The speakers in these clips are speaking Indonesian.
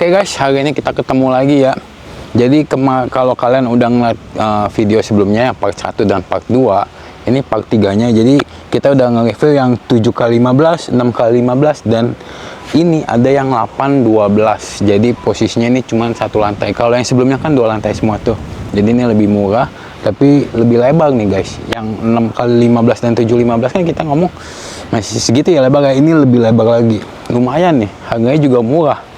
Oke guys, hari ini kita ketemu lagi ya. Jadi kalau kalian udah ngeliat video sebelumnya part 1 dan part 2, ini part 3 nya. Jadi kita udah nge-review yang 7x15, 6x15, dan ini ada yang 8x12. Jadi posisinya ini cuma satu lantai. Kalau yang sebelumnya kan 2 lantai semua tuh. Jadi ini lebih murah tapi lebih lebar nih guys. Yang 6x15 dan 7x15 kan kita ngomong masih segitu ya lebar, kayak ini lebih lebar lagi. Lumayan nih, harganya juga murah.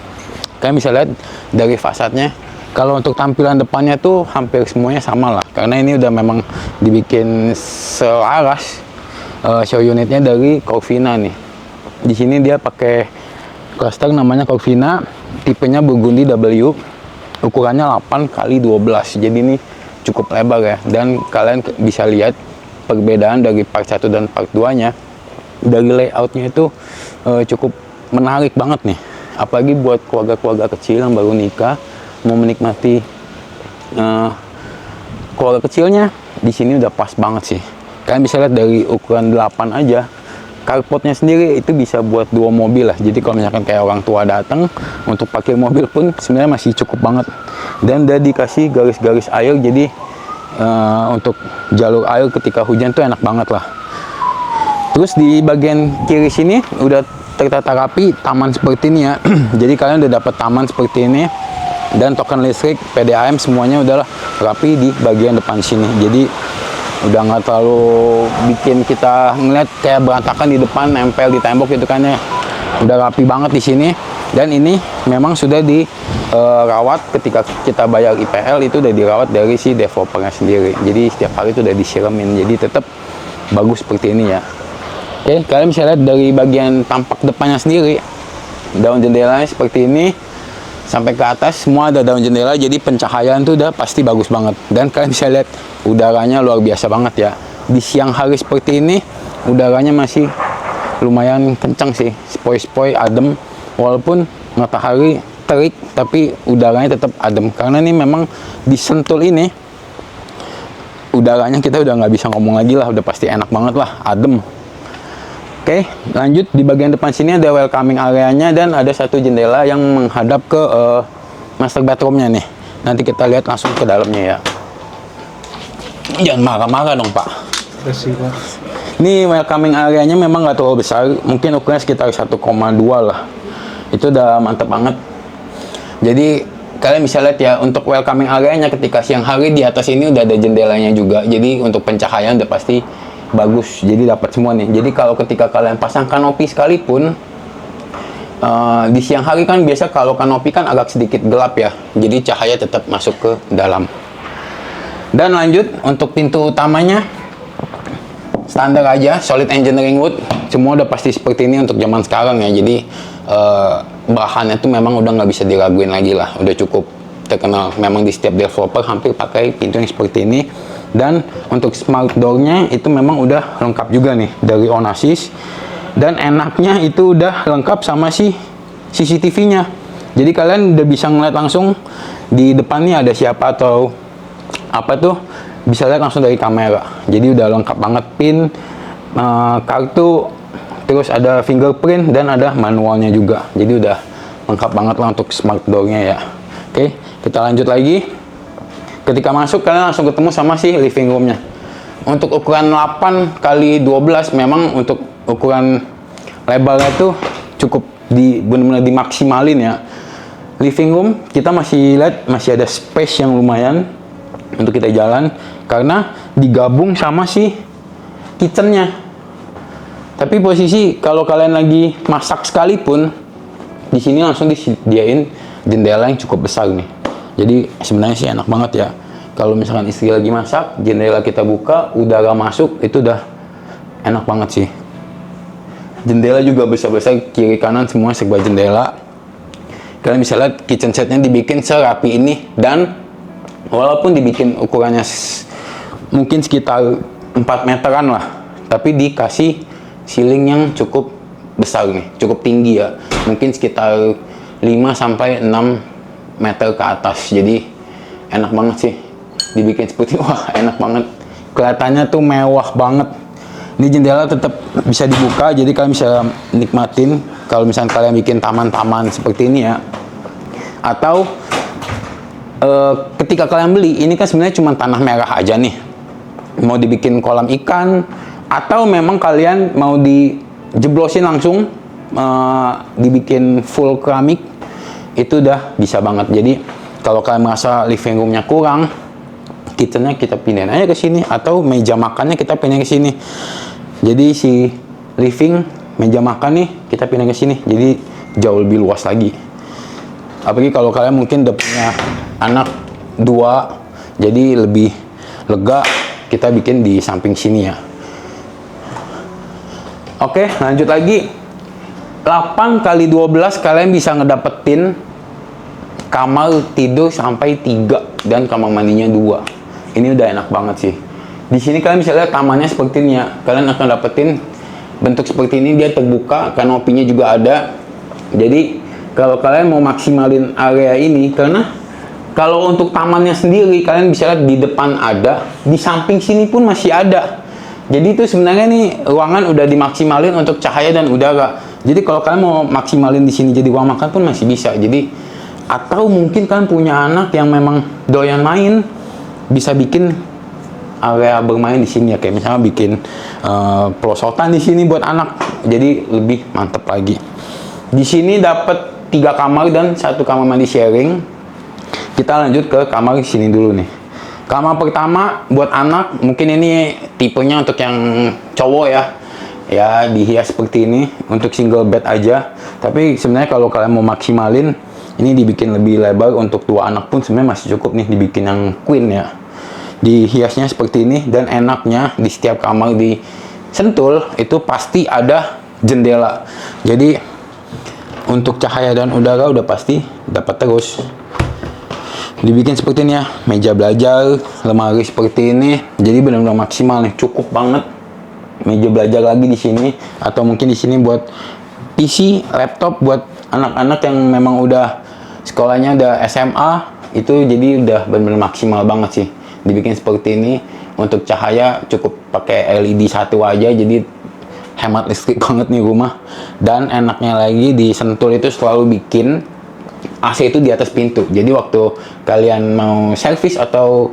Kalian bisa lihat dari fasadnya. Kalau untuk tampilan depannya tuh hampir semuanya sama lah, karena ini udah memang dibikin selaras. Show unitnya dari Corvina nih. Di sini dia pakai cluster namanya Corvina, tipenya Burgundy W, ukurannya 8x12. Jadi ini cukup lebar ya, dan kalian bisa lihat perbedaan dari part 1 dan part 2 nya. Dari layoutnya itu cukup menarik banget nih, apalagi buat keluarga-keluarga kecil yang baru nikah mau menikmati keluarga kecilnya. Di sini udah pas banget sih. Kalian bisa lihat dari ukuran 8 aja, carportnya sendiri itu bisa buat 2 mobil lah. Jadi kalau misalkan kayak orang tua datang untuk parkir mobil pun sebenarnya masih cukup banget. Dan udah dikasih garis-garis air, jadi untuk jalur air ketika hujan tuh enak banget lah. Terus di bagian kiri sini udah tertata rapi taman seperti ini ya. Jadi kalian udah dapat taman seperti ini, dan token listrik, PDAM, semuanya udah rapi di bagian depan sini. Jadi udah nggak terlalu bikin kita ngeliat kayak berantakan di depan nempel di tembok gitu kan ya. Udah rapi banget di sini. Dan ini memang sudah dirawat ketika kita bayar IPL, itu udah dirawat dari si developernya sendiri. Jadi setiap hari itu udah disiramin, jadi tetap bagus seperti ini ya. Oke, kalian bisa lihat dari bagian tampak depannya sendiri, daun jendelanya seperti ini sampai ke atas semua ada daun jendela, jadi pencahayaan tuh udah pasti bagus banget. Dan kalian bisa lihat udaranya luar biasa banget ya. Di siang hari seperti ini udaranya masih lumayan kencang sih, sepoi-sepoi, adem. Walaupun matahari terik tapi udaranya tetap adem, karena ini memang di Sentul ini udaranya kita udah nggak bisa ngomong lagi lah, udah pasti enak banget lah, adem. Oke, lanjut di bagian depan sini ada welcoming areanya, dan ada satu jendela yang menghadap ke master bedroomnya nih. Nanti kita lihat langsung ke dalamnya ya. Jangan marah-marah dong Pak. Ini welcoming areanya memang nggak terlalu besar, mungkin ukurannya sekitar 1,2 lah. Itu udah mantep banget. Jadi kalian bisa lihat ya, untuk welcoming areanya ketika siang hari di atas ini udah ada jendelanya juga. Jadi untuk pencahayaan udah pasti bagus, jadi dapat semua nih. Jadi kalau ketika kalian pasang kanopi sekalipun di siang hari kan biasa kalau kanopi kan agak sedikit gelap ya, jadi cahaya tetap masuk ke dalam. Dan lanjut untuk pintu utamanya standar aja, solid engineering wood, semua udah pasti seperti ini untuk zaman sekarang ya. Jadi bahannya tuh memang udah nggak bisa diraguin lagi lah, udah cukup terkenal. Memang di setiap developer hampir pakai pintu yang seperti ini. Dan untuk smart door-nya itu memang udah lengkap juga nih dari Onassis. Dan enaknya itu udah lengkap sama si CCTV-nya. Jadi kalian udah bisa ngeliat langsung di depannya ada siapa atau apa tuh, bisa lihat langsung dari kamera. Jadi udah lengkap banget, pin, kartu, terus ada fingerprint, dan ada manualnya juga. Jadi udah lengkap banget lah untuk smart door-nya ya. Oke, kita lanjut lagi. Ketika masuk kalian langsung ketemu sama si living room-nya. Untuk ukuran 8x12 memang untuk ukuran lebarnya tuh cukup benar-benar dimaksimalin ya. Living room kita masih lihat masih ada space yang lumayan untuk kita jalan, karena digabung sama si kitchen-nya. Tapi posisi kalau kalian lagi masak sekalipun, di sini langsung disediain jendela yang cukup besar nih. Jadi sebenarnya sih enak banget ya. Kalau misalkan istri lagi masak, jendela kita buka, udara masuk, itu udah enak banget sih. Jendela juga besar-besar, kiri kanan semua serba jendela. Kalian bisa lihat kitchen setnya dibikin serapi ini, dan walaupun dibikin ukurannya mungkin sekitar 4 meteran lah, tapi dikasih ceiling yang cukup besar nih, cukup tinggi ya. Mungkin sekitar 5-6 meter ke atas. Jadi enak banget sih dibikin seperti, wah enak banget, kelihatannya tuh mewah banget. Ini jendela tetap bisa dibuka, jadi kalian bisa nikmatin kalau misalnya kalian bikin taman-taman seperti ini ya. Atau ketika kalian beli, ini kan sebenarnya cuma tanah merah aja nih. Mau dibikin kolam ikan, atau memang kalian mau dijeblosin langsung, dibikin full keramik, itu udah bisa banget. Jadi kalau kalian merasa living roomnya kurang, kitchennya kita pindahin aja ke sini, atau meja makannya kita pindahin ke sini. Jadi si living, meja makan nih kita pindah ke sini, jadi jauh lebih luas lagi. Apalagi kalau kalian mungkin udah punya anak 2, jadi lebih lega kita bikin di samping sini ya. Oke, lanjut lagi. 8 kali 12 kalian bisa ngedapetin kamar tidur sampai 3 dan kamar mandinya 2. Ini udah enak banget sih. Di sini kalian bisa lihat tamannya seperti ini ya. Kalian akan dapetin bentuk seperti ini, dia terbuka, kanopinya juga ada. Jadi kalau kalian mau maksimalin area ini, karena kalau untuk tamannya sendiri kalian bisa lihat di depan ada, di samping sini pun masih ada. Jadi itu sebenarnya nih ruangan udah dimaksimalin untuk cahaya dan udara. Jadi kalau kalian mau maksimalin di sini jadi ruang makan pun masih bisa. Jadi atau mungkin kalian punya anak yang memang doyan main, bisa bikin area bermain di sini ya, kayak misalnya bikin pelosotan di sini buat anak. Jadi lebih mantep lagi. Di sini dapat 3 kamar dan 1 kamar mandi sharing. Kita lanjut ke kamar sini dulu nih. Kamar pertama buat anak, mungkin ini tipenya untuk yang cowok ya. Ya dihias seperti ini untuk single bed aja. Tapi sebenarnya kalau kalian mau maksimalin, ini dibikin lebih lebar untuk 2 anak pun sebenarnya masih cukup nih dibikin yang queen ya. Dihiasnya seperti ini, dan enaknya di setiap kamar di Sentul itu pasti ada jendela. Jadi untuk cahaya dan udara udah pasti dapat terus. Dibikin seperti ini ya, meja belajar, lemari seperti ini. Jadi benar-benar maksimal nih, cukup banget. Meja belajar lagi di sini, atau mungkin di sini buat PC, laptop buat anak-anak yang memang udah sekolahnya udah SMA, itu jadi udah benar-benar maksimal banget sih. Dibikin seperti ini. Untuk cahaya cukup pakai LED 1 aja, jadi hemat listrik banget nih rumah. Dan enaknya lagi di Sentul itu selalu bikin AC itu di atas pintu. Jadi waktu kalian mau servis atau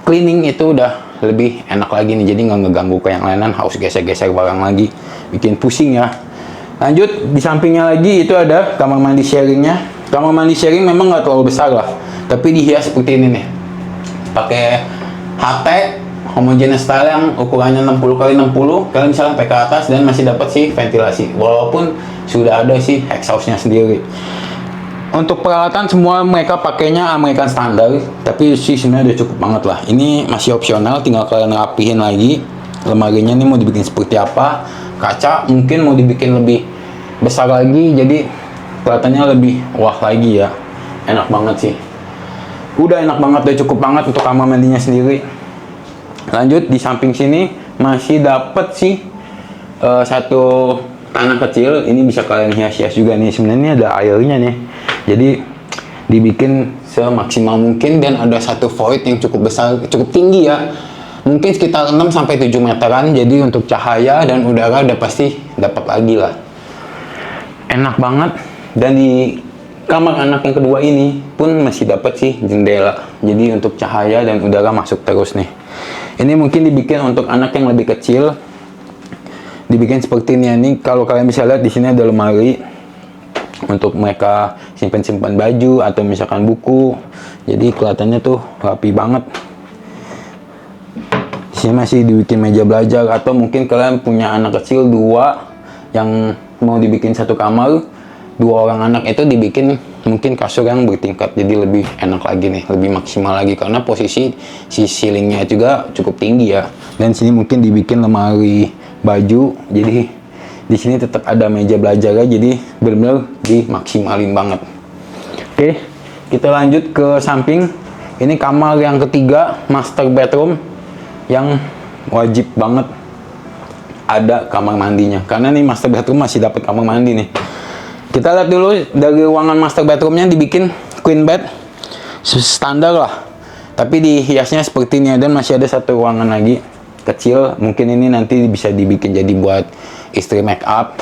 cleaning itu udah lebih enak lagi nih. Jadi nggak ngeganggu ke yang lainan, harus geser-geser barang lagi, bikin pusing ya. Lanjut, di sampingnya lagi itu ada kamar mandi sharingnya. Kamar mandi sharing memang nggak terlalu besar lah, tapi dihias seperti ini nih. Pakai HT homogeneous style yang ukurannya 60 x 60, kalian bisa sampai ke atas dan masih dapat sih ventilasi, walaupun sudah ada sih exhaustnya sendiri. Untuk peralatan semua mereka pakainya American standar, tapi sih sebenarnya udah cukup banget lah. Ini masih opsional, tinggal kalian rapihin lagi. Lemarinya nih mau dibikin seperti apa, kaca mungkin mau dibikin lebih besar lagi, jadi kelihatannya lebih wah lagi ya. Enak banget sih, udah enak banget, udah cukup banget untuk kamar mandinya sendiri. Lanjut, di samping sini masih dapat sih satu tanah kecil. Ini bisa kalian hias-hias juga nih. Sebenarnya ada airnya nih, jadi dibikin semaksimal mungkin. Dan ada satu void yang cukup besar, cukup tinggi ya, mungkin sekitar 6-7 meteran. Jadi untuk cahaya dan udara udah pasti dapat lagi lah. Enak banget. Dan di kamar anak yang kedua ini pun masih dapat sih jendela. Jadi untuk cahaya dan udara masuk terus nih. Ini mungkin dibikin untuk anak yang lebih kecil, dibikin seperti ini. Ini kalau kalian bisa lihat di sini ada lemari untuk mereka simpan-simpan baju atau misalkan buku. Jadi kelihatannya tuh rapi banget. Di sini masih dibikin meja belajar, atau mungkin kalian punya anak kecil 2 yang mau dibikin satu kamar, 2 orang anak itu dibikin mungkin kasur yang bertingkat, jadi lebih enak lagi nih, lebih maksimal lagi karena posisi si ceilingnya juga cukup tinggi ya. Dan sini mungkin dibikin lemari baju, jadi di sini tetap ada meja belajar, jadi benar-benar dimaksimalin banget. Oke, kita lanjut ke samping. Ini kamar yang ketiga, master bedroom, yang wajib banget ada kamar mandinya, karena nih master bedroom masih dapat kamar mandi nih. Kita lihat dulu dari ruangan master bedroomnya, dibikin queen bed standar lah, tapi dihiasnya seperti ini. Dan masih ada satu ruangan lagi kecil, mungkin ini nanti bisa dibikin jadi buat istri make up.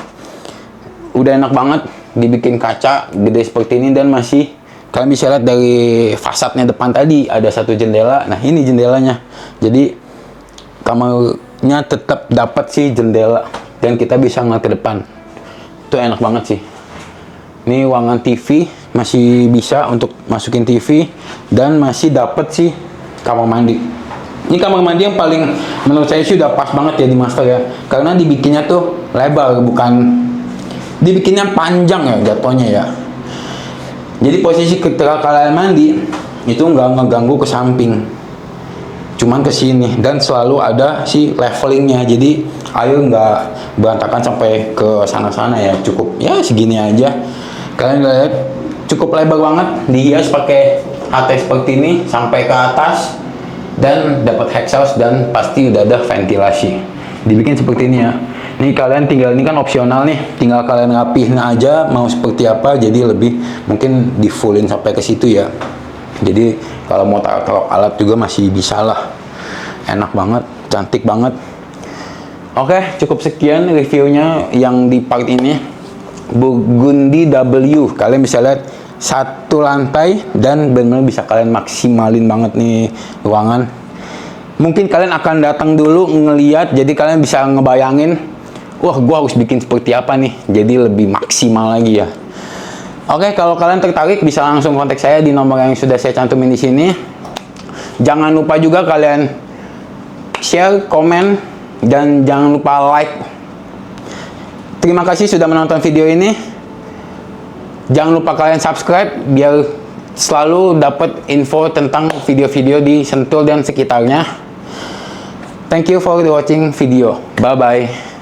Udah enak banget, dibikin kaca gede seperti ini dan masih Kalian bisa lihat dari fasadnya depan tadi ada satu jendela. Nah, ini jendelanya. Jadi kamarnya tetap dapat sih jendela dan kita bisa ngeliat ke depan. Itu enak banget sih. Ini ruangan TV masih bisa untuk masukin TV dan masih dapat sih kamar mandi. Ini kamar mandi yang paling menurut saya sih udah pas banget ya di master ya. Karena dibikinnya tuh lebar, bukan dibikinnya panjang ya jatuhnya ya. Jadi posisi ketika kalian mandi itu nggak ngeganggu ke samping, cuman ke sini, dan selalu ada si levelingnya. Jadi air nggak berantakan sampai ke sana-sana ya. Cukup ya segini aja. Kalian lihat cukup lebar banget, dihias pakai HT seperti ini sampai ke atas, dan dapat exhaust dan pasti udah ada ventilasi. Dibikin seperti ini ya. Ini kalian tinggal, ini kan opsional nih, tinggal kalian rapihin aja mau seperti apa. Jadi lebih mungkin di fullin sampai ke situ ya. Jadi kalau mau taruh alat juga masih bisa lah. Enak banget, cantik banget. Oke, cukup sekian reviewnya yang di part ini. Burgundy W, kalian bisa lihat satu lantai dan benar bisa kalian maksimalin banget nih ruangan. Mungkin kalian akan datang dulu ngeliat, jadi kalian bisa ngebayangin, wah gua harus bikin seperti apa nih, jadi lebih maksimal lagi ya. Oke, kalau kalian tertarik bisa langsung kontak saya di nomor yang sudah saya cantumin di sini. Jangan lupa juga kalian share, komen, dan jangan lupa like. Terima kasih sudah menonton video ini. Jangan lupa kalian subscribe biar selalu dapat info tentang video-video di Sentul dan sekitarnya. Thank you for watching video. Bye bye.